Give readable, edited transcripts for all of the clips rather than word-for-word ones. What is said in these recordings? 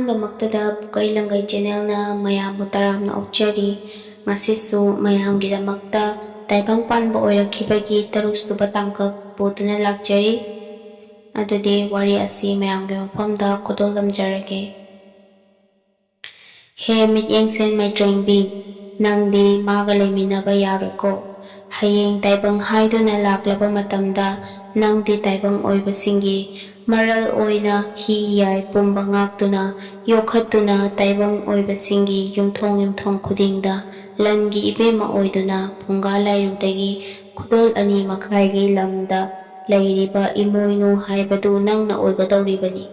ꯑꯍꯥꯟꯕꯃꯛꯇꯗ ꯄꯨꯀꯩ ꯂꯪꯒꯩ ꯆꯦꯅꯦꯜꯅ ꯃꯌꯥꯝꯕꯨ ꯇꯔꯥꯝꯅ ꯑꯣꯛꯆꯔꯤ꯫ ꯉꯁꯤꯁꯨ ꯃꯌꯥꯝꯒꯤꯗꯃꯛꯇ ꯇꯥꯏꯕꯪꯄꯥꯟꯕ ꯑꯣꯏꯔꯛꯈꯤꯕꯒꯤ 6ꯁꯨꯕ ꯇꯥꯡꯀꯛ ꯄꯨꯗꯨꯅ ꯂꯥꯛꯆꯔꯤ꯫ ꯑꯗꯨꯗꯤ ꯋꯥꯔꯤ ꯑꯁꯤ ꯃꯌꯥꯝꯒꯤ ꯃꯐꯝꯗ ꯈꯨꯗꯣꯜꯂꯝꯖꯔꯒꯦ꯫ ꯍꯦ ꯃꯤꯠꯌꯦꯡꯁꯦꯟ ꯃꯩꯇ꯭ꯔꯦꯡꯕꯤ, ꯅꯪꯗꯤ ꯃꯥꯒ ꯂꯩꯃꯤꯟꯅꯕ ꯌꯥꯔꯣꯏꯀꯣ꯫ ꯍꯌꯦꯡ ꯇꯥꯏꯕꯪ ꯍꯥꯏꯗꯨꯅ ꯂꯥꯛꯂꯕ ꯃꯇꯝꯗ ꯅꯪꯗꯤ ꯇꯥꯏꯕꯪ ꯑꯣꯏꯕꯁꯤꯡꯒꯤ ꯃꯔꯜ ꯑꯣꯏꯅ ꯍꯤ ꯌꯥꯏ ꯄꯨꯝꯕ ꯉꯥꯛꯇꯨꯅ ꯌꯣꯛꯈꯠꯇꯨꯅ ꯇꯥꯏꯕꯪ ꯑꯣꯏꯕꯁꯤꯡꯒꯤ ꯌꯨꯝꯊꯣꯡ ꯈꯨꯗꯤꯡꯗ ꯂꯟꯒꯤ ꯏꯕꯦꯝꯃ ꯑꯣꯏꯗꯨꯅ ꯐꯨꯡꯒꯥ ꯂꯥꯏꯔꯨꯗꯒꯤ ꯈꯨꯗꯣꯜ 2 ꯃꯈꯥꯏꯒꯤ ꯂꯝꯗ ꯂꯩꯔꯤꯕ ꯏꯃꯣꯏꯅꯨ ꯍꯥꯏꯕꯗꯨ ꯅꯪꯅ ꯑꯣꯏꯒꯗꯧꯔꯤꯕꯅꯤ꯫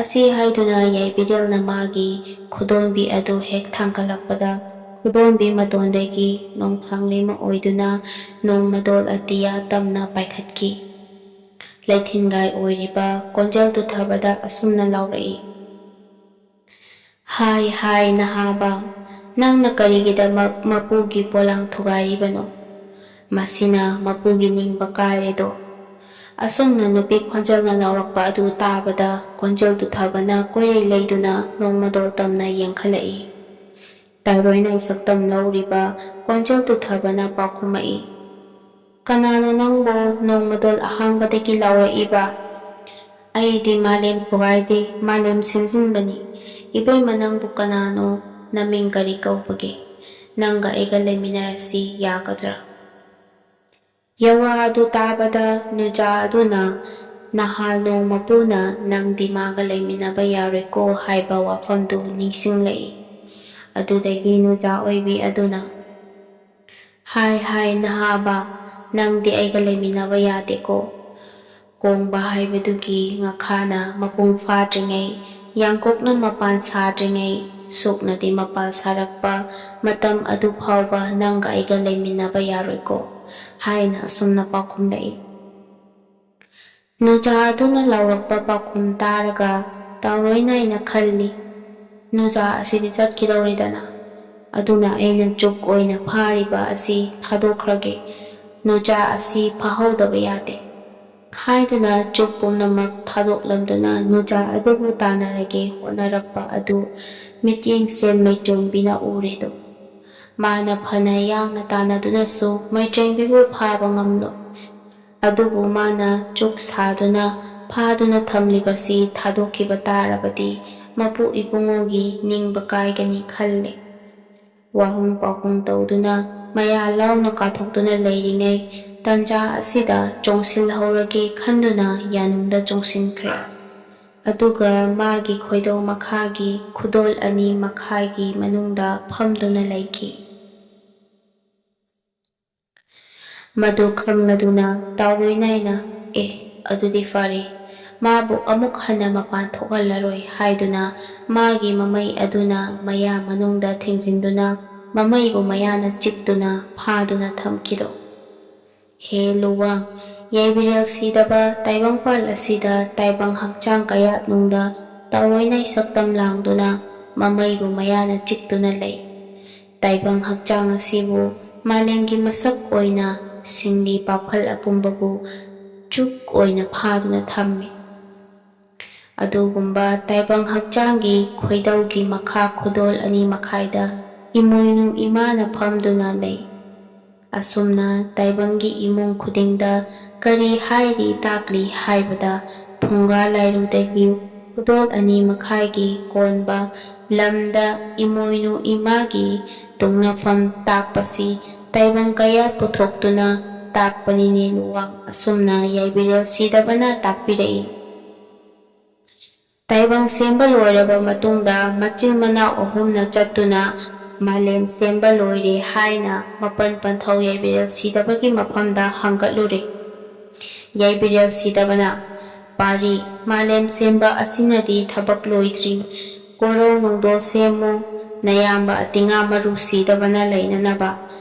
ꯑꯁꯤ ꯍꯥꯏꯗꯨꯅ ꯌꯥꯏꯕꯤꯔꯦꯜꯅ ꯃꯥꯒꯤ ꯈꯨꯗꯣꯝꯕꯤ ꯑꯗꯨ ꯍꯦꯛ ꯊꯥꯡꯒꯠꯂꯛꯄꯗ ꯈꯨꯗꯣꯝꯕꯤ ꯃꯇꯣꯟꯗꯒꯤ ꯅꯣꯡꯊꯥꯡꯂꯩꯃ ꯑꯣꯏꯗꯨꯅ ꯅꯣꯡꯃꯗꯣꯜ ꯑꯇꯤꯌꯥ ꯇꯝꯅ ꯄꯥꯏꯈꯠꯈꯤ꯫ ꯂꯩꯊꯤꯟꯒꯥꯏ ꯑꯣꯏꯔꯤꯕ ꯀꯣꯟꯖꯦꯜ ꯇꯨꯊꯕꯗ ꯑꯁꯨꯝꯅ ꯂꯥꯎꯔꯛꯏ꯫ ꯍꯥꯏ ꯍꯥꯏ ꯅꯍꯥꯕ, ꯅꯪꯅ ꯀꯔꯤꯒꯤꯗꯃꯛ ꯃꯄꯨꯒꯤ ꯄꯣꯂꯥꯡ ꯊꯨꯒꯥꯏꯔꯤꯕꯅꯣ? ꯃꯁꯤꯅ ꯃꯄꯨꯒꯤ ꯅꯤꯡꯕ ꯀꯥꯏꯔꯦꯗꯣ꯫ ꯑꯁꯨꯝꯅ ꯅꯨꯄꯤ ꯈꯣꯟꯖꯦꯜꯅ ꯂꯥꯎꯔꯛꯄ ꯑꯗꯨ ꯇꯥꯕꯗ ꯀꯣꯟꯖꯦꯜ ꯇꯨꯊꯕꯅ ꯀꯣꯏꯔꯩ ꯂꯩꯗꯨꯅ ꯅꯣꯡꯃꯗꯣꯜ ꯇꯝꯅ ꯌꯦꯡꯈꯠꯂꯛꯏ꯫ ꯇꯥꯏꯔꯣꯏꯅꯥꯏ ꯁꯛꯇꯝ ꯂꯧꯔꯤꯕ ꯀꯣꯟꯖꯦꯜ ꯇꯨꯊꯕꯅ ꯄꯥꯎꯈꯨꯝꯃꯛꯏ꯫ ꯀꯅꯥꯅꯣ ꯅꯪꯕꯣ ꯅꯣꯡꯃꯗꯣꯜ ꯑꯍꯥꯡꯕꯗꯒꯤ ꯂꯥꯎꯔꯛꯏꯕ? ꯑꯩꯗꯤ ꯃꯥꯂꯦꯝ ꯊꯨꯒꯥꯏꯗꯦ, ꯃꯥꯂꯦꯝ ꯁꯦꯝꯖꯤꯟꯕꯅꯤ꯫ ꯏꯕꯦꯝꯃ ꯅꯪꯕꯨ ꯀꯅꯥꯅꯣ? ꯅꯃꯤꯡ ꯀꯔꯤ ꯀꯧꯕꯒꯦ? ꯅꯪꯒ ꯑꯩꯒ ꯂꯩꯃꯤꯟꯅꯔꯁꯤ ꯌꯥꯒꯗ꯭ꯔꯥ? ꯌꯋꯥ ꯑꯗꯨ ꯇꯥꯕꯗ ꯅꯨꯖꯥ ꯑꯗꯨꯅ ꯅꯍꯥꯜ ꯅꯣꯡ ꯃꯄꯨꯅ ꯅꯪꯗꯤ ꯃꯥꯒ ꯂꯩꯃꯤꯟꯅꯕ ꯌꯥꯔꯣꯏꯀꯣ ꯍꯥꯏꯕ ꯋꯥꯐꯝꯗꯨ ꯅꯤꯡꯁꯤꯡꯂꯛꯏ꯫ ꯑꯗꯨꯗꯒꯤ ꯅꯨꯖꯥ ꯑꯣꯏꯕꯤ ꯑꯗꯨꯅ ꯍꯥꯏ ꯍꯥꯏ ꯅꯍꯥꯕ, ꯅꯪꯗꯤ ꯑꯩꯒ ꯂꯩꯃꯤꯟꯅꯕ ꯌꯥꯗꯦꯀꯣ꯫ ꯀꯣꯡꯕ ꯍꯥꯏꯕꯗꯨꯒꯤ ꯉꯈꯥꯅ ꯃꯄꯨꯡ ꯐꯥꯗ꯭ꯔꯤꯉꯩ, ꯌꯥꯡꯀꯣꯛꯅ ꯃꯄꯥꯟ ꯁꯥꯗ꯭ꯔꯤꯉꯩ, ꯁꯨꯛꯅꯗꯤ ꯃꯄꯥꯜ ꯁꯥꯔꯛꯄ ꯃꯇꯝ ꯑꯗꯨ ꯐꯥꯎꯕ ꯅꯪꯒ ꯑꯩꯒ ꯂꯩꯃꯤꯟꯅꯕ ꯌꯥꯔꯣꯏꯀꯣ ꯍꯥꯏꯅ ꯑꯁꯨꯝꯅ ꯄꯥꯎꯈꯨꯝꯂꯛꯏ꯫ ꯅꯨꯖꯥ ꯑꯗꯨꯅ ꯂꯥꯎꯔꯛꯄ ꯄꯥꯎꯈꯨꯝ ꯇꯥꯔꯒ ꯇꯥꯎꯔꯣꯏꯅꯥꯏꯅ ꯈꯜꯂꯤ, ꯅꯨꯖꯥ ꯑꯁꯤꯗꯤ ꯆꯠꯈꯤꯗꯧꯔꯦꯗꯅ, ꯑꯗꯨꯅ ꯑꯩꯅ ꯆꯨꯛ ꯑꯣꯏꯅ ꯐꯥꯔꯤꯕ ꯑꯁꯤ ꯊꯥꯗꯣꯛꯈ꯭ꯔꯒꯦ, ꯅꯨꯖꯥ ꯑꯁꯤ ꯐꯥꯍꯧꯗꯕ ꯌꯥꯗꯦ ꯍꯥꯏꯗꯨꯅ ꯆꯨꯛ ꯄꯨꯝꯅꯃꯛ ꯊꯥꯗꯣꯛꯂꯝꯗꯨꯅ ꯅꯨꯖꯥ ꯑꯗꯨꯕꯨ ꯇꯥꯟꯅꯔꯒꯦ ꯍꯣꯠꯅꯔꯛꯄ ꯑꯗꯨ ꯃꯤꯠꯌꯦꯡꯁꯦꯟ ꯃꯩꯇ꯭ꯔꯦꯡꯕꯤꯅ ꯎꯔꯦꯗꯣ꯫ ꯃꯥꯅ ꯐꯅ ꯌꯥꯡꯅ ꯇꯥꯟꯅꯗꯨꯅꯁꯨ ꯃꯩꯇ꯭ꯔꯦꯡꯕꯤꯕꯨ ꯐꯥꯕ ꯉꯝꯂꯣꯏ꯫ ꯑꯗꯨꯕꯨ ꯃꯥꯅ ꯆꯨꯛ ꯁꯥꯗꯨꯅ ꯐꯥꯗꯨꯅ ꯊꯝꯂꯤꯕꯁꯤ ꯊꯥꯗꯣꯛꯈꯤꯕ ꯇꯥꯔꯕꯗꯤ ꯃꯄꯨ ꯏꯕꯨꯡꯉꯣꯒꯤ ꯅꯤꯡꯕ ꯀꯥꯏꯒꯅꯤ ꯈꯜꯂꯦ꯫ ꯋꯥꯍꯪ ꯄꯥꯎꯈꯨꯝ ꯇꯧꯗꯨꯅ ꯃꯌꯥ ꯂꯥꯎꯅ ꯀꯥꯊꯣꯛꯇꯨꯅ ꯂꯩꯔꯤꯉꯩ ꯇꯟꯖꯥ ꯑꯁꯤꯗ ꯆꯣꯡꯁꯤꯜꯍꯧꯔꯒꯦ ꯈꯟꯗꯨꯅ ꯌꯥꯅꯨꯡꯗ ꯆꯣꯡꯁꯤꯟꯈ꯭ꯔꯦ꯫ ꯑꯗꯨꯒ ꯃꯥꯒꯤ ꯈꯣꯏꯗꯧ ꯃꯈꯥꯒꯤ ꯈꯨꯗꯣꯜ 2 ꯃꯈꯥꯏꯒꯤ ꯃꯅꯨꯡꯗ ꯐꯝꯗꯨꯅ ꯂꯩꯈꯤ꯫ ꯃꯗꯨ ꯈꯪꯂꯗꯨꯅ ꯇꯥꯎꯔꯣꯏꯅꯥꯏꯅ ꯑꯗꯨꯗꯤ ꯐꯔꯦ, ꯃꯥꯕꯨ ꯑꯃꯨꯛ ꯍꯟꯅ ꯃꯄꯥꯟ ꯊꯣꯛꯍꯜꯂꯔꯣꯏ ꯍꯥꯏꯗꯨꯅ ꯃꯥꯒꯤ ꯃꯃꯩ ꯑꯗꯨꯅ ꯃꯌꯥ ꯃꯅꯨꯡꯗ ꯊꯤꯡꯖꯤꯟꯗꯨꯅ ꯃꯃꯩꯕꯨ ꯃꯌꯥꯅ ꯆꯤꯛꯇꯨꯅ ꯐꯥꯗꯨꯅ ꯊꯝꯈꯤꯗꯣ꯫ ꯍꯦ ꯂꯨꯋꯥꯡ, ꯌꯥꯏꯕꯤꯔꯦꯜ ꯁꯤꯗꯕ ꯇꯥꯏꯕꯪꯄꯥꯜ ꯑꯁꯤꯗ ꯇꯥꯏꯕꯪ ꯍꯛꯆꯥꯡ ꯀꯌꯥꯠꯅꯨꯡꯗ ꯇꯥꯎꯔꯣꯏꯅꯥꯏ ꯁꯛꯇꯝ ꯂꯥꯡꯗꯨꯅ ꯃꯃꯩꯕꯨ ꯃꯌꯥꯅ ꯆꯤꯛꯇꯨꯅ ꯂꯩ꯫ ꯇꯥꯏꯕꯪ ꯍꯛꯆꯥꯡ ꯑꯁꯤꯕꯨ ꯃꯥꯂꯦꯝꯒꯤ ꯃꯁꯛ ꯑꯣꯏꯅ ꯁꯤꯡꯂꯤ ꯄꯥꯛꯐꯜ ꯑꯄꯨꯝꯕꯕꯨ ꯆꯨꯛ ꯑꯣꯏꯅ ꯐꯥꯗꯨꯅ ꯊꯝꯃꯤ꯫ ꯑꯗꯨꯒꯨꯝꯕ ꯇꯥꯏꯕꯪ ꯍꯛꯆꯥꯡꯒꯤ ꯈꯣꯏꯗꯧꯒꯤ ꯃꯈꯥ ꯈꯨꯗꯣꯜ 2 ꯃꯈꯥꯏꯗ ꯏꯃꯣꯏꯅꯨ ꯏꯃꯥꯅ ꯐꯝꯗꯨꯅ ꯂꯩ꯫ ꯑꯁꯨꯝꯅ ꯇꯥꯏꯕꯪꯒꯤ ꯏꯃꯨꯡ ꯈꯨꯗꯤꯡꯗ ꯀꯔꯤ ꯍꯥꯏꯔꯤ ꯇꯥꯛꯂꯤ ꯍꯥꯏꯕꯗ ꯐꯨꯡꯒꯥ ꯂꯥꯏꯔꯨꯗꯒꯤ ꯈꯨꯗꯣꯜ 2 ꯃꯈꯥꯏꯒꯤ ꯀꯣꯟꯕ ꯂꯝꯗ ꯏꯃꯣꯏꯅꯨ ꯏꯃꯥꯒꯤ ꯇꯨꯡꯅꯐꯝ ꯇꯥꯛꯄꯁꯤ ꯇꯥꯏꯕꯪ ꯀꯌꯥꯠ ꯄꯨꯊꯣꯛꯇꯨꯅ ꯇꯥꯛꯄꯅꯤꯅꯦ ꯂꯨꯋꯥꯡ ꯑꯁꯨꯝꯅ ꯌꯥꯏꯕꯤꯔꯦꯜ ꯁꯤꯗꯕꯅ ꯇꯥꯛꯄꯤꯔꯛꯏ꯫ ꯇꯥꯏꯕꯪ ꯁꯦꯝꯕ ꯂꯣꯏꯔꯕ ꯃꯇꯨꯡꯗ ꯃꯆꯤꯟ ꯃꯅꯥꯎ 3ꯅ ꯆꯠꯇꯨꯅ ꯃꯥꯂꯦꯝ ꯁꯦꯝꯕ ꯂꯣꯏꯔꯦ ꯍꯥꯏꯅ ꯃꯄꯟ ꯄꯟꯊꯧ ꯌꯥꯏꯕꯤꯔꯦꯜ ꯁꯤꯗꯕꯒꯤ ꯃꯐꯝꯗ ꯍꯪꯒꯠꯂꯨꯔꯦ꯫ ꯌꯥꯏꯕꯤꯔꯦꯜ ꯁꯤꯗꯕꯅ ꯄꯥꯔꯤ, ꯃꯥꯂꯦꯝ ꯁꯦꯝꯕ ꯑꯁꯤꯅꯗꯤ ꯊꯕꯛ ꯂꯣꯏꯗ꯭ꯔꯤ, ꯀꯣꯔꯧ ꯅꯣꯡꯗꯣꯜ ꯁꯦꯝꯃꯨ, ꯅꯌꯥꯝꯕ ꯑꯇꯤꯉꯥ ꯃꯔꯨ ꯁꯤꯗꯕꯅ ꯂꯩꯅꯅꯕ,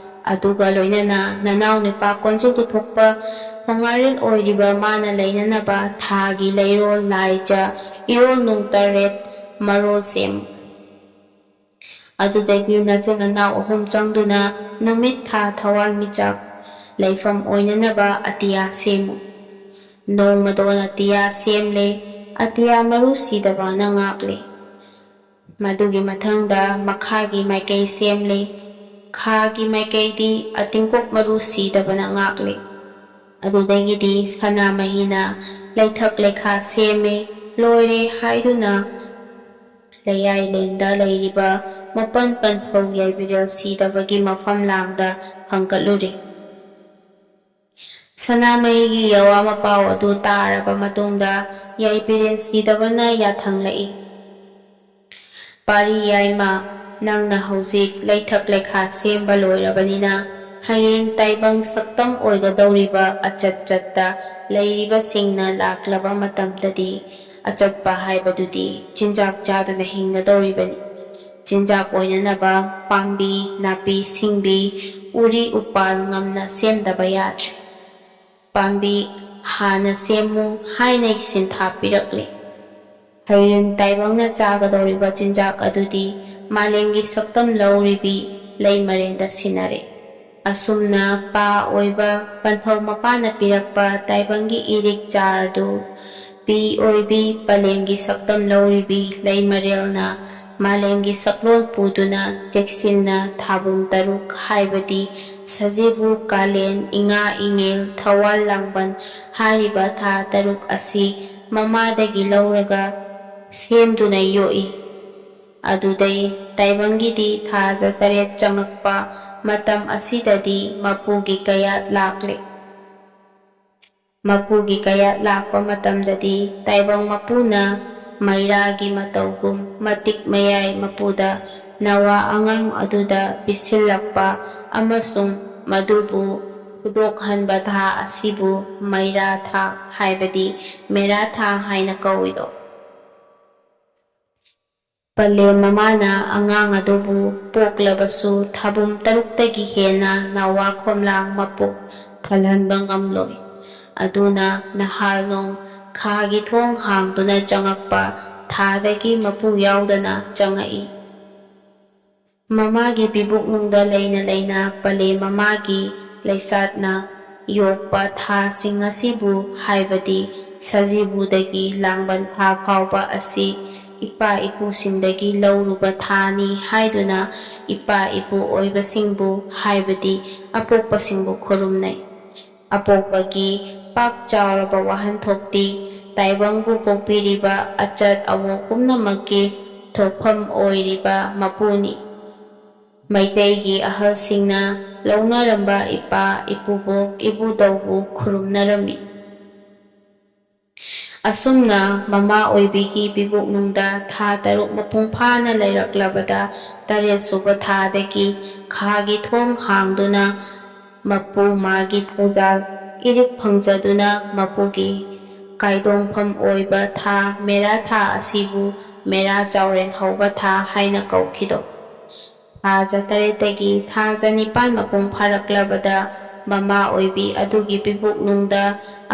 ꯑꯗꯨꯒ ꯂꯣꯏꯅꯅ ꯅꯅꯥꯎ ꯅꯨꯄꯥ ꯀꯣꯟꯖꯦꯜ ꯇꯨꯊꯣꯛꯄ ꯄꯣꯡꯉꯥꯔꯦꯜ ꯑꯣꯏꯔꯤꯕ ꯃꯥꯅ ꯂꯩꯅꯅꯕ ꯊꯥꯒꯤ ꯂꯩꯔꯣꯜ ꯂꯥꯏꯖ ꯏꯔꯣꯜ ꯅꯨꯡ 8 ꯃꯔꯣꯜ ꯁꯦꯝꯃꯨ꯫ ꯑꯗꯨꯗꯒꯤ ꯅꯆꯤꯟ ꯅꯅꯥꯎ 3 ꯆꯪꯗꯨꯅ ꯅꯨꯃꯤꯠ ꯊꯥ ꯊꯋꯥꯟꯃꯤꯆꯥꯛ ꯂꯩꯐꯝ ꯑꯣꯏꯅꯅꯕ ꯑꯇꯤꯌꯥ ꯁꯦꯝꯃꯨ꯫ ꯅꯣꯡꯃꯗꯣꯜ ꯑꯇꯤꯌꯥ ꯁꯦꯝꯂꯦ, ꯑꯇꯤꯌꯥ ꯃꯔꯨ ꯁꯤꯗꯕꯅ ꯉꯥꯛꯂꯦ꯫ ꯃꯗꯨꯒꯤ ꯃꯊꯪꯗ ꯃꯈꯥꯒꯤ ꯃꯥꯏꯀꯩ ꯁꯦꯝꯂꯤ꯫ ꯈꯥꯒꯤ ꯃꯥꯏꯀꯩꯗꯤ ꯑꯇꯤꯡꯀꯣꯛ ꯃꯔꯨ ꯁꯤꯗꯕꯅ ꯉꯥꯛꯂꯤ꯫ ꯑꯗꯨꯗꯒꯤꯗꯤ ꯁꯅꯥꯃꯍꯤꯅ ꯂꯩꯊꯛ ꯂꯩꯈꯥ ꯁꯦꯝꯃꯤ꯫ ꯂꯣꯏꯔꯦ ꯍꯥꯏꯗꯨꯅ ꯂꯩꯌꯥꯏꯂꯦꯟꯗ ꯂꯩꯔꯤꯕ ꯃꯄꯟ ꯄꯟꯊꯧ ꯌꯥꯏꯕꯤꯔꯦꯜ ꯁꯤꯗꯕꯒꯤ ꯃꯐꯝ ꯂꯥꯡꯗ ꯍꯪꯒꯠꯂꯨꯔꯦ꯫ ꯁꯅꯥꯃꯍꯤꯒꯤ ꯌꯋꯥ ꯃꯄꯥꯎ ꯑꯗꯨ ꯇꯥꯔꯕ ꯃꯇꯨꯡꯗ ꯌꯥꯏꯕꯤꯔꯦꯜ ꯁꯤꯗꯕꯅ ꯌꯥꯊꯪꯂꯛꯏ꯫ ꯄꯥꯔꯤ ꯌꯥꯏꯃ, ꯅꯪꯅ ꯍꯧꯖꯤꯛ ꯂꯩꯊꯛ ꯂꯩꯈꯥ ꯁꯦꯝꯕ ꯂꯣꯏꯔꯕꯅꯤꯅ ꯍꯌꯦꯡ ꯇꯥꯏꯕꯪ ꯁꯛꯇꯝ ꯑꯣꯏꯒꯗꯧꯔꯤꯕ ꯑꯆꯠ-ꯆꯠꯇ ꯂꯩꯔꯤꯕꯁꯤꯡꯅ ꯂꯥꯛꯂꯕ ꯃꯇꯝꯗꯗꯤ ꯑꯆꯠꯄ ꯍꯥꯏꯕꯗꯨꯗꯤ ꯆꯤꯟꯖꯥꯛ ꯆꯥꯗꯨꯅ ꯍꯤꯡꯒꯗꯧꯔꯤꯕꯅꯤ꯫ ꯆꯤꯟꯖꯥꯛ ꯑꯣꯏꯅꯅꯕ ꯄꯥꯝꯕꯤ, ꯅꯥꯄꯤ ꯁꯤꯡꯕꯤ, ꯎꯔꯤ ꯎꯄꯥꯜ ꯉꯝꯅ ꯁꯦꯝꯗꯕ ꯌꯥꯗ꯭ꯔꯦ꯫ ꯄꯥꯝꯕꯤ ꯍꯥꯟꯅ ꯁꯦꯝꯃꯨ ꯍꯥꯏꯅ ꯁꯤꯟꯊꯥ ꯄꯤꯔꯛꯂꯤ꯫ ꯍꯌꯦꯡ ꯇꯥꯏꯕꯪꯅ ꯆꯥꯒꯗꯧꯔꯤꯕ ꯆꯤꯟꯖꯥꯛ ꯑꯗꯨꯗꯤ ꯃꯥꯂꯦꯝꯒꯤ ꯁꯛꯇꯝ ꯂꯧꯔꯤꯕꯤ ꯂꯩꯃꯔꯦꯟꯗ ꯁꯤꯟꯅꯔꯦ꯫ ꯑꯁꯨꯝꯅ ꯄꯥ ꯑꯣꯏꯕ ꯄꯟꯊꯧ ꯃꯄꯥꯅ ꯄꯤꯔꯛꯄ ꯇꯥꯏꯕꯪꯒꯤ ꯏꯔꯤꯛ ꯆꯥꯔꯗꯨ ꯄꯤ ꯑꯣꯏꯕꯤ ꯄꯂꯦꯝꯒꯤ ꯁꯛꯇꯝ ꯂꯧꯔꯤꯕꯤ ꯂꯩꯃꯔꯦꯜꯅ ꯃꯥꯂꯦꯝꯒꯤ ꯁꯛꯂꯣꯟ ꯄꯨꯗꯨꯅ ꯆꯦꯛꯁꯤꯟꯅ ꯊꯥꯕꯨꯝ 6 ꯍꯥꯏꯕꯗꯤ ꯁꯖꯤꯕꯨ, ꯀꯥꯂꯦꯟ, ꯏꯉꯥ ꯏꯉꯦꯜ, ꯊꯧꯋꯥꯜ ꯂꯥꯡꯕꯟ ꯍꯥꯏꯔꯤꯕ ꯊꯥ 6 ꯑꯁꯤ ꯃꯃꯥꯗꯒꯤ ꯂꯧꯔꯒ ꯁꯦꯝꯗꯨꯅ ꯌꯣꯛꯏ꯫ ꯑꯗꯨꯗꯩ ꯇꯥꯏꯕꯪꯒꯤꯗꯤ ꯊꯥꯖ 8 ꯆꯪꯉꯛꯄ ꯃꯇꯝ ꯑꯁꯤꯗꯗꯤ ꯃꯄꯨꯒꯤ ꯀꯌꯥꯠ ꯂꯥꯛꯂꯤ꯫ ꯃꯄꯨꯒꯤ ꯀꯌꯥꯠ ꯂꯥꯛꯄ ꯃꯇꯝꯗꯗꯤ ꯇꯥꯏꯕꯪ ꯃꯄꯨꯅ ꯃꯩꯔꯥꯒꯤ ꯃꯇꯧꯒꯨꯝ ꯃꯇꯤꯛ ꯃꯌꯥꯏ ꯃꯄꯨꯗ ꯅꯋꯥ ꯑꯉꯥꯡ ꯑꯗꯨꯗ ꯄꯤꯁꯤꯜꯂꯛꯄ ꯑꯃꯁꯨꯡ ꯃꯗꯨꯕꯨ ꯐꯨꯗꯣꯛꯍꯟꯕ ꯊꯥ ꯑꯁꯤꯕꯨ ꯃꯩꯔꯥ ꯊꯥ ꯍꯥꯏꯕꯗꯤ ꯃꯦꯔꯥ ꯊꯥ ꯍꯥꯏꯅ ꯀꯧꯏꯗꯣ꯫ ꯄꯂꯦꯝ ꯃꯃꯥꯅ ꯑꯉꯥꯡ ꯑꯗꯨꯕꯨ ꯄꯣꯛꯂꯕꯁꯨ ꯊꯥꯕꯨꯝ 6ꯇꯒꯤ ꯍꯦꯟꯅ ꯅꯋꯥ ꯈꯣꯝꯂꯥꯡ ꯃꯄꯨꯛ ꯊꯜꯍꯟꯕ ꯉꯝꯂꯣꯏ꯫ ꯑꯗꯨꯅ ꯅꯍꯥꯔꯅꯣꯡ ꯈꯥꯒꯤ ꯊꯣꯡ ꯍꯥꯡꯗꯨꯅ ꯆꯪꯉꯛꯄ ꯊꯥꯗꯒꯤ ꯃꯄꯨ ꯌꯥꯎꯗꯅ ꯆꯪꯉꯛꯏ꯫ ꯃꯃꯥꯒꯤ ꯄꯤꯕꯨꯛꯅꯨꯡꯗ ꯂꯩꯅ ꯂꯩꯅ ꯄꯂꯦꯝ ꯃꯃꯥꯒꯤ ꯂꯩꯆꯥꯠꯅ ꯌꯣꯛꯄ ꯊꯥꯁꯤꯡ ꯑꯁꯤꯕꯨ ꯍꯥꯏꯕꯗꯤ ꯁꯖꯤꯕꯨꯗꯒꯤ ꯂꯥꯡꯕꯟ ꯊꯥ ꯐꯥꯎꯕ ꯑꯁꯤ ꯏꯄꯥ ꯏꯄꯨꯁꯤꯡꯗꯒꯤ ꯂꯧꯔꯨꯕ ꯊꯥꯅꯤ ꯍꯥꯏꯗꯨꯅ ꯏꯄꯥ ꯏꯄꯨ ꯑꯣꯏꯕꯁꯤꯡꯕꯨ ꯍꯥꯏꯕꯗꯤ ꯑꯄꯣꯛꯄꯁꯤꯡꯕꯨ ꯈꯨꯔꯨꯝꯅꯩ꯫ ꯑꯄꯣꯛꯄꯒꯤ ꯄꯥꯛ ꯆꯥꯎꯔꯕ ꯋꯥꯍꯟꯊꯣꯛꯇꯤ ꯇꯥꯏꯕꯪꯕꯨ ꯄꯣꯛꯄꯤꯔꯤꯕ ꯑꯆꯠ ꯑꯋꯣꯛ ꯄꯨꯝꯅꯃꯛꯀꯤ ꯊꯣꯛꯐꯝ ꯑꯣꯏꯔꯤꯕ ꯃꯄꯨꯅꯤ꯫ ꯃꯩꯇꯩꯒꯤ ꯑꯍꯜꯁꯤꯡꯅ ꯂꯧꯅꯔꯝꯕ ꯏꯄꯥ ꯏꯄꯨꯕꯣꯛ ꯏꯄꯨꯗꯧꯕꯨ ꯈꯨꯔꯨꯝꯅꯔꯝꯃꯤ꯫ ꯑꯁꯨꯝꯅ ꯃꯃꯥ ꯑꯣꯏꯕꯤꯒꯤ ꯄꯤꯕꯨꯛꯅꯨꯡꯗ ꯊꯥ 6 ꯃꯄꯨꯡ ꯐꯥꯅ ꯂꯩꯔꯛꯂꯕꯗ 8ꯁꯨꯕ ꯊꯥꯗꯒꯤ ꯈꯥꯒꯤ ꯊꯣꯡ ꯍꯥꯡꯗꯨꯅ ꯃꯄꯨ ꯃꯥꯒꯤ ꯊꯧꯗꯥꯜ ꯏꯔꯤꯛ ꯐꯪꯖꯗꯨꯅ ꯃꯄꯨꯒꯤ ꯀꯥꯏꯗꯣꯡꯐꯝ ꯑꯣꯏꯕ ꯊꯥ ꯃꯦꯔꯥ ꯊꯥ ꯑꯁꯤꯕꯨ ꯃꯦꯔꯥ ꯆꯥꯎꯔꯦꯟ ꯍꯧꯕ ꯊꯥ ꯍꯥꯏꯅ ꯀꯧꯈꯤꯗꯣ꯫ ꯊꯥꯖ 8ꯇꯒꯤ ꯊꯥꯖ 9 ꯃꯄꯨꯡ ꯐꯥꯔꯛꯂꯕꯗ ꯃꯃꯥ ꯑꯣꯏꯕꯤ ꯑꯗꯨꯒꯤ ꯄꯤꯕꯨꯛꯅꯨꯡꯗ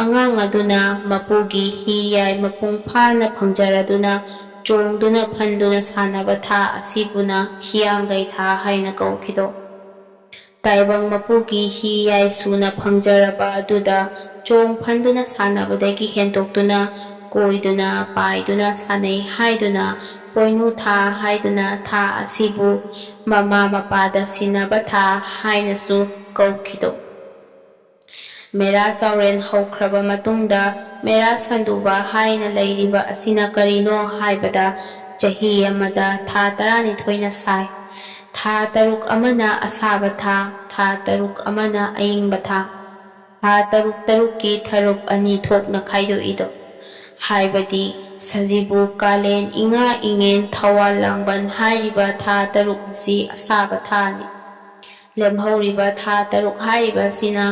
ꯑꯉꯥꯡ ꯑꯗꯨꯅ ꯃꯄꯨꯒꯤ ꯍꯤ ꯌꯥꯏ ꯃꯄꯨꯡ ꯐꯥꯅ ꯐꯪꯖꯔꯗꯨꯅ ꯆꯣꯡꯗꯨꯅ ꯐꯟꯗꯨꯅ ꯁꯥꯟꯅꯕ ꯊꯥ ꯑꯁꯤꯕꯨꯅ ꯍꯤꯌꯥꯡꯒꯩ ꯊꯥ ꯍꯥꯏꯅ ꯀꯧꯈꯤꯗꯣ꯫ ꯇꯥꯏꯕꯪ ꯃꯄꯨꯒꯤ hi ꯌꯥꯏ ꯁꯨꯅ ꯐꯪꯖꯔꯕ ꯑꯗꯨꯗ ꯆꯣꯡ ꯐꯟꯗꯨꯅ ꯁꯥꯟꯅꯕꯗꯒꯤ ꯍꯦꯟꯗꯣꯛꯇꯨꯅ ꯀꯣꯏꯗꯨꯅ ꯄꯥꯏꯗꯨꯅ ꯁꯥꯟꯅꯩ ꯍꯥꯏꯗꯨꯅ ꯄꯣꯏꯅꯨ ꯊꯥ ꯍꯥꯏꯗꯨꯅ ꯊꯥ ꯑꯁꯤꯕꯨ ꯃꯃꯥ ꯃꯄꯥꯗ ꯁꯤꯟꯅꯕ ꯊꯥ ꯍꯥꯏꯅꯁꯨ ꯀꯧꯈꯤꯗꯣ꯫ ꯃꯦꯔꯥ ꯆꯥꯎꯔꯦꯟ ꯍꯧꯈ꯭ꯔꯕ ꯃꯇꯨꯡꯗ ꯃꯦꯔꯥ ꯁꯟꯗꯨꯕ ꯍꯥꯏꯅ ꯂꯩꯔꯤꯕ ꯑꯁꯤꯅ ꯀꯔꯤꯅꯣ ꯍꯥꯏꯕꯗ ꯆꯍꯤ ꯑꯃꯗ ꯊꯥ 12ꯅ ꯁꯥꯏ꯫ ꯊꯥ 6 ꯑꯃꯅ ꯑꯁꯥꯕ ꯊꯥ, ꯊꯥ 6 ꯑꯃꯅ ꯑꯏꯪꯕ ꯊꯥ, ꯊꯥ 6-6ꯀꯤ ꯊꯔꯨꯛ 2 ꯊꯣꯛꯅ ꯈꯥꯏꯗꯣꯛꯏꯗꯣ꯫ ꯍꯥꯏꯕꯗꯤ ꯁꯖꯤꯕꯨ, ꯀꯥꯂꯦꯟ, ꯏꯉꯥ ꯏꯉꯦꯟ, ꯊꯧꯋꯥꯜ ꯂꯥꯡꯕꯟ ꯍꯥꯏꯔꯤꯕ ꯊꯥ 6 ꯑꯁꯤ ꯑꯁꯥꯕ ꯊꯥꯅꯤ꯫ ꯂꯦꯝꯍꯧꯔꯤꯕ ꯊꯥ 6 ꯍꯥꯏꯔꯤꯕ ꯑꯁꯤꯅ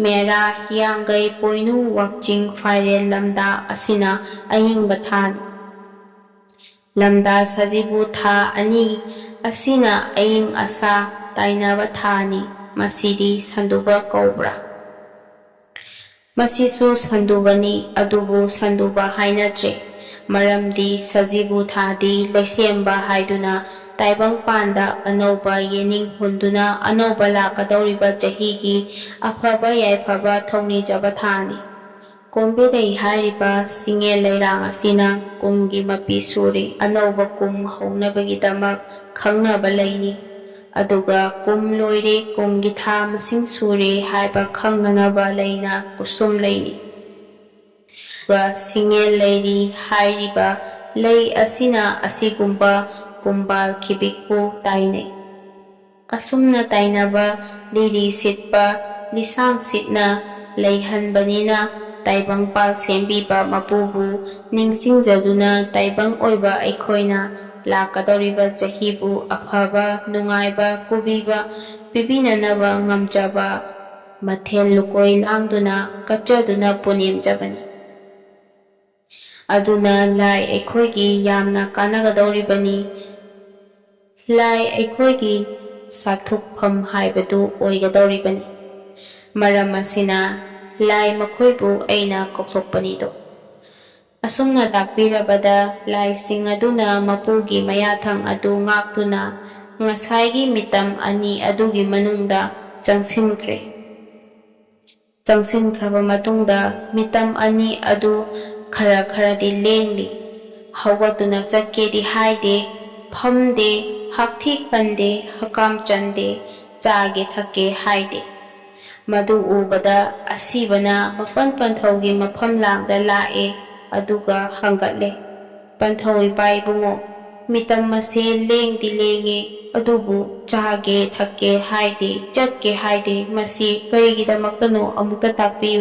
ꯃꯦꯔꯥ, ꯍꯤꯌꯥꯡꯒꯩ, ꯄꯣꯏꯅꯨ, ꯋꯥꯛꯆꯤꯡ, ꯐꯥꯏꯔꯦꯟ, ꯂꯝꯗꯥ ꯑꯁꯤꯅ ꯑꯏꯪꯕ ꯊꯥꯅꯤ꯫ ꯂꯝꯗꯥ ꯁꯖꯤꯕꯨ ꯊꯥ 2 ꯑꯁꯤꯅ ꯑꯏꯪ ꯑꯁꯥ ꯇꯥꯏꯅꯕ ꯊꯥꯅꯤ꯫ ꯃꯁꯤꯗꯤ ꯁꯟꯗꯨꯕ ꯀꯧꯕ꯭ꯔꯥ? ꯃꯁꯤꯁꯨ ꯁꯟꯗꯨꯕꯅꯤ, ꯑꯗꯨꯕꯨ ꯁꯟꯗꯨꯕ ꯍꯥꯏꯅꯗ꯭ꯔꯦ꯫ ꯃꯔꯝꯗꯤ ꯁꯖꯤꯕꯨ ꯊꯥꯗꯤ ꯂꯩꯁꯦꯝꯕ ꯍꯥꯏꯗꯨꯅ ꯇꯥꯏꯕꯪꯄꯥꯟꯗ ꯑꯅꯧꯕ ꯌꯦꯅꯤꯡ ꯍꯨꯟꯗꯨꯅ ꯑꯅꯧꯕ ꯂꯥꯛꯀꯗꯧꯔꯤꯕ ꯆꯍꯤꯒꯤ ꯑꯐꯕ ꯌꯥꯏꯐꯕ ꯊꯧꯅꯤꯖꯕ ꯊꯥꯅꯤ꯫ ꯀꯣꯝꯕꯤꯂꯩ ꯍꯥꯏꯔꯤꯕ ꯁꯤꯡꯉꯦꯜ ꯂꯩꯔꯥꯡ ꯑꯁꯤꯅ ꯀꯨꯝꯒꯤ ꯃꯄꯤ ꯁꯨꯔꯤ ꯑꯅꯧꯕ ꯀꯨꯝ ꯍꯧꯅꯕꯒꯤꯗꯃꯛ ꯈꯪꯅꯕ ꯂꯩꯅꯤ, ꯑꯗꯨꯒ ꯀꯨꯝ ꯂꯣꯏꯔꯦ ꯀꯨꯝꯒꯤ ꯊꯥ ꯃꯁꯤꯡ ꯁꯨꯔꯦ ꯍꯥꯏꯕ ꯈꯪꯅꯅꯕ ꯂꯩꯅ ꯀꯨꯁꯨꯝ ꯂꯩꯅꯤ꯫ ꯑꯗꯨꯒ ꯁꯤꯡꯉꯦꯜ ꯂꯩꯔꯤ ꯍꯥꯏꯔꯤꯕ ꯂꯩ ꯑꯁꯤꯅ ꯑꯁꯤꯒꯨꯝꯕ ꯀꯨꯝꯕꯥꯜ ꯈꯤꯕꯤꯛꯄꯨ ꯇꯥꯏꯅꯩ꯫ ꯑꯁꯨꯝꯅ ꯇꯥꯏꯅꯕ ꯂꯤꯔꯤ ꯁꯤꯠꯄ ꯂꯤꯁꯥꯡ ꯁꯤꯠꯅ ꯂꯩꯍꯟꯕꯅꯤꯅ ꯇꯥꯏꯕꯪꯄꯥꯜ ꯁꯦꯝꯕꯤꯕ ꯃꯄꯨꯕꯨ ꯅꯤꯡꯁꯤꯡꯖꯗꯨꯅ ꯇꯥꯏꯕꯪ ꯑꯣꯏꯕ ꯑꯩꯈꯣꯏꯅ ꯂꯥꯛꯀꯗꯧꯔꯤꯕ ꯆꯍꯤꯕꯨ ꯑꯐꯕ ꯅꯨꯡꯉꯥꯏꯕ ꯀꯨꯕꯤꯕ ꯄꯤꯕꯤꯅꯅꯕ ꯉꯝꯖꯕ ꯃꯊꯦꯜ ꯂꯨꯀꯣꯏ ꯂꯥꯡꯗꯨꯅ ꯀꯠꯆꯗꯨꯅ ꯄꯨꯅꯦꯝꯖꯕꯅꯤ꯫ ꯑꯗꯨꯅ ꯂꯥꯏ ꯑꯩꯈꯣꯏꯒꯤ ꯌꯥꯝꯅ ꯀꯥꯟꯅꯒꯗꯧꯔꯤꯕꯅꯤ꯫ ꯂꯥꯏ ꯑꯩꯈꯣꯏꯒꯤ ꯁꯥꯊꯨꯛꯐꯝ ꯍꯥꯏꯕꯗꯨ ꯑꯣꯏꯒꯗꯧꯔꯤꯕꯅꯤ꯫ ꯃꯔꯝ ꯑꯁꯤꯅ ꯂꯥꯏ ꯃꯈꯣꯏꯕꯨ ꯑꯩꯅ ꯀꯧꯊꯣꯛꯄꯅꯤꯗꯣ꯫ ꯑꯁꯨꯝꯅ ꯇꯥꯛꯄꯤꯔꯕꯗ ꯂꯥꯏꯁꯤꯡ ꯑꯗꯨꯅ ꯃꯄꯨꯒꯤ ꯃꯌꯥꯊꯪ ꯑꯗꯨ ꯉꯥꯛꯇꯨꯅ ꯉꯁꯥꯏꯒꯤ ꯃꯤꯇꯝ ꯑꯅꯤ ꯑꯗꯨꯒꯤ ꯃꯅꯨꯡꯗ ꯆꯪꯁꯤꯟꯈ꯭ꯔꯦ꯫ ꯆꯪꯁꯤꯟꯈ꯭ꯔꯕ ꯃꯇꯨꯡꯗ ꯃꯤꯇꯝ ꯑꯅꯤ ꯑꯗꯨ ꯈꯔ ꯈꯔꯗꯤ ꯂꯦꯡꯂꯤ꯫ ꯍꯧꯒꯠꯇꯨꯅ ꯆꯠꯀꯦꯗꯤ ꯍꯥꯏꯗꯦ, ꯐꯝꯗꯦ, ꯍꯛꯊꯤ ꯈꯟꯗꯦ, ꯍꯀꯥꯝ ꯆꯟꯗꯦ, ꯆꯥꯒꯦ ꯊꯛꯀꯦ ꯍꯥꯏꯗꯦ꯫ ꯃꯗꯨ ꯎꯕꯗ ꯑꯁꯤꯕꯅ ꯃꯄꯟ ꯄꯟꯊꯧꯒꯤ ꯃꯐꯝꯂꯥꯡꯗ ꯂꯥꯛꯑꯦ ꯑꯗꯨꯒ ꯍꯪꯒꯠꯂꯦ, "ꯄꯟꯊꯧ ꯏꯄꯥ ꯏꯕꯨꯡꯉꯣ, ꯃꯤꯇꯝ ꯑꯁꯦ ꯂꯦꯡꯗꯤ ꯂꯦꯡꯉꯦ ꯑꯗꯨꯕꯨ ꯆꯥꯒꯦ ꯊꯛꯀꯦ ꯍꯥꯏꯗꯦ, ꯆꯠꯀꯦ ꯍꯥꯏꯗꯦ, ꯃꯁꯤ ꯀꯔꯤꯒꯤꯗꯃꯛꯇꯅꯣ ꯑꯃꯨꯛꯇ ꯇꯥꯛꯄꯤꯌꯨ"꯫